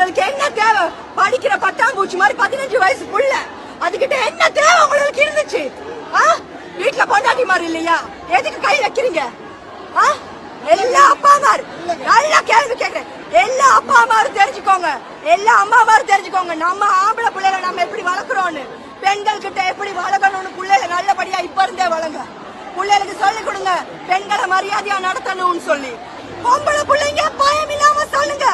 உங்களுக்கு என்ன தேவை? படிக்கிற பட்டாம்பூச்சி மாதிரி 15 வயசு புள்ள, அதுகிட்ட என்ன தேவை உங்களுக்கு இருந்துச்சு? வீட்டுல பொண்டாட்டி மாதிரி இல்லையா? எதுக்கு கை வைக்கிறீங்க? எல்லா அப்பா அம்மாரு நல்லா கேள்வி கேக்குறேன். எல்லா அப்பா அம்மாரு தெரிஞ்சுக்கோங்க, எல்லா அம்மா அம்மாரு தெரிஞ்சுக்கோங்க, நம்ம ஆம்பளை பிள்ளைகளை நம்ம எப்படி வளர்க்கிறோம்னு, பெண்கள் கிட்ட எப்படி வளர்க்கணும்னு பிள்ளைகளை நல்லபடியா இப்ப இருந்தே வளங்க. பிள்ளைகளுக்கு சொல்லிக் கொடுங்க பெண்களை மரியாதையா நடத்தணும்னு சொல்லி. பொம்பளை பிள்ளைங்க பயம் இல்லாம சொல்லுங்க.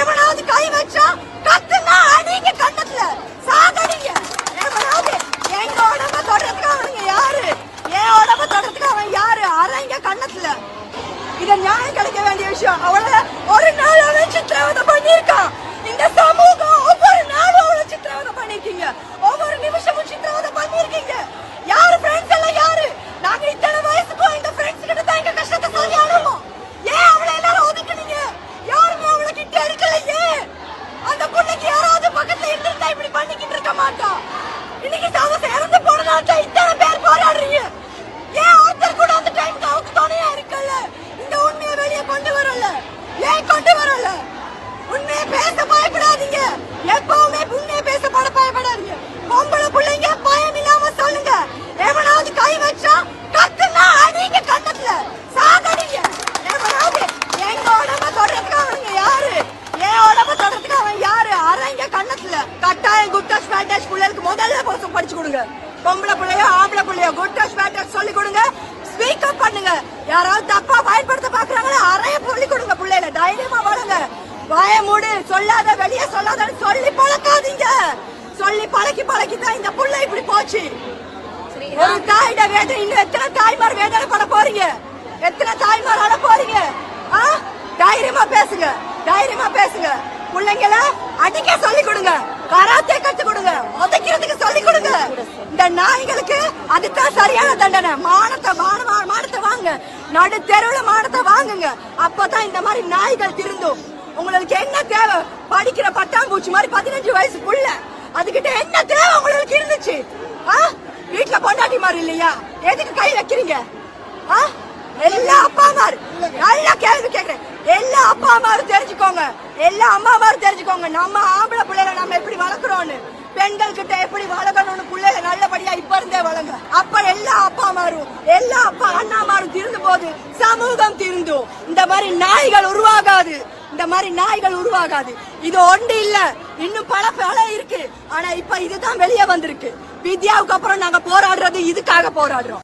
எவனாவது கை வச்சா கத்துனா அடிங்க, கண்ணத்துல சாகடிங்க. எவனாவது எங்க உடம்ப தொடறதுக்கு அவனுங்க யாரு? என் உடம்ப தொடறதுக்கு அவன் யாரு? அரைங்க கண்ணத்துல. இத நியாயம் கிடைக்க வேண்டிய விஷயம். அவளை ஒரு நாள் அவன் சித்திரவதை பண்ணிருக்கான். இந்த சமூகம் ஒவ்வொரு நாளும் அவளை சித்திரவதை பண்ணிருக்கீங்க, ஒவ்வொரு நிமிஷமும் சித்திரவதை பண்ணிருக்கீங்க. யாரு ஃப்ரெண்ட்ஸ் எல்லாம் யாரு? நாங்க இத்தனை வயசுக்கும் இந்த ஃப்ரெண்ட்ஸ் கிட்ட தான் எங்க கஷ்டத்தை சொல்லி அழுவோம். ஏன் அவளை எல்லாரும் ஒதுக்குனீங்க? யாருமே அவளை கிட்ட எடுக்கலையே. அந்த பொண்ணுக்கு யாராவது பக்கத்துல இருந்திருந்தா இப்படி பண்ணிக்கிட்டு இருக்க மாட்டோம். இன்னைக்கு சாவச இறந்து போனதால இத்தனை பேர் போராடுறீங்க. ஏன் ஒருத்தர் கூட அந்த டைம்க்கு அவங்க துணையா இருக்கல? இந்த உண்மையை வெளியே கொண்டு வரல. ஏன் கொண்டு வரல? உண்மையை பேச பயப்படாதீங்க. எப்பவுமே உண்மையை பேச பயப்படாதீங்க. பொம்பளை பிள்ளைங்க பயம் இல்லாம சொல்லுங்க. எவனாவது கை வச்சா கத்துனா அடிங்க, கண்ணத்துல சாகடிங்க. எவனாவது எங்க உடம்ப தொடறதுக்கு அவனுங்க யாரு? என் உடம்ப தொடறதுக்கு அவன் யாரு? அரைங்க கண்ணத்துல. கட்டாயம் குட் டச் பேட் டச் பிள்ளைகளுக்கு முதல்ல போசம் படிச்சு கொடுங்க. பொம்பளை பிள்ளையோ ஆம்பளை பிள்ளையோ குட் டச் பேட் டச் சொல்லி கொடுங்க. ஸ்பீக் அப் பண்ணுங்க. யாராவது தப்பா பயன்படுத்த பாக்குறாங்களா அறைய சொல்லி கொடுங்க. பிள்ளைல தைரியமா வளங்க. வாய மூடு, சொல்லாத, வெளியே சொல்லாதன்னு சொல்லி பழக்காதீங்க. சொல்லி பழக்கி தான் இந்த புள்ள இப்படி போச்சு. ஒரு தாயிட வேதனை இன்னும் எத்தனை தாய்மார் வேதனை பட போறீங்க? எத்தனை தாய்மார் அட போறீங்க? தைரியமா பேசுங்க, தைரியமா பேசுங்க. பிள்ளைங்கள அடிக்க சொல்லி கொடுங்க, கராத்தே கத்து கொடுங்க, உதைக்கிறதுக்கு சொல்லி கொடுங்க. இந்த நாய்களுக்கு அதுதான் சரியான தண்டனை. மானத்தை வாங்க, நடு தெருவுல மானத்தை வாங்குங்க. அப்பதான் இந்த மாதிரி நாய்கள் திருந்தும். உங்களுக்கு என்ன தேவை? படிக்கிற பட்டாம்பூச்சி மாதிரி 15 வயசு புள்ள, அதுகிட்ட என்ன தேவை உங்களுக்கு இருந்துச்சு? வீட்டுல பொண்டாட்டி மாதிரி இல்லையா? எதுக்கு கை வைக்கிறீங்க? எல்லா அப்பா அம்மாரு நல்லா கேள்வி கேக்குறேன். எல்லா அப்பா அம்மாரு தெரிஞ்சுக்கோங்க, எல்லா அம்மா அம்மாரு தெரிஞ்சுக்கோங்க, நம்ம ஆம்பளை பிள்ளைகளை நம்ம எப்படி வளர்க்கிறோம்னு, பெண்கள் கிட்ட எப்படி வளர்க்கணும்னு பிள்ளைகளை நல்லபடியா இப்ப இருந்தே வளங்க. அப்ப எல்லா அப்பா அம்மாரும் எல்லா அப்பா அண்ணாமாரும் திருந்து போது சமூகம் திருந்தும். இந்த மாதிரி நாய்கள் உருவாகாது, இந்த மாதிரி நாய்கள் உருவாகாது. இது ஒன்று இல்ல, இன்னும் பல இருக்கு. ஆனா இப்ப இதுதான் வெளியே வந்திருக்கு. வித்யாவுக்கு அப்புறம் நாங்க போராடுறது இதுக்காக போராடுறோம்.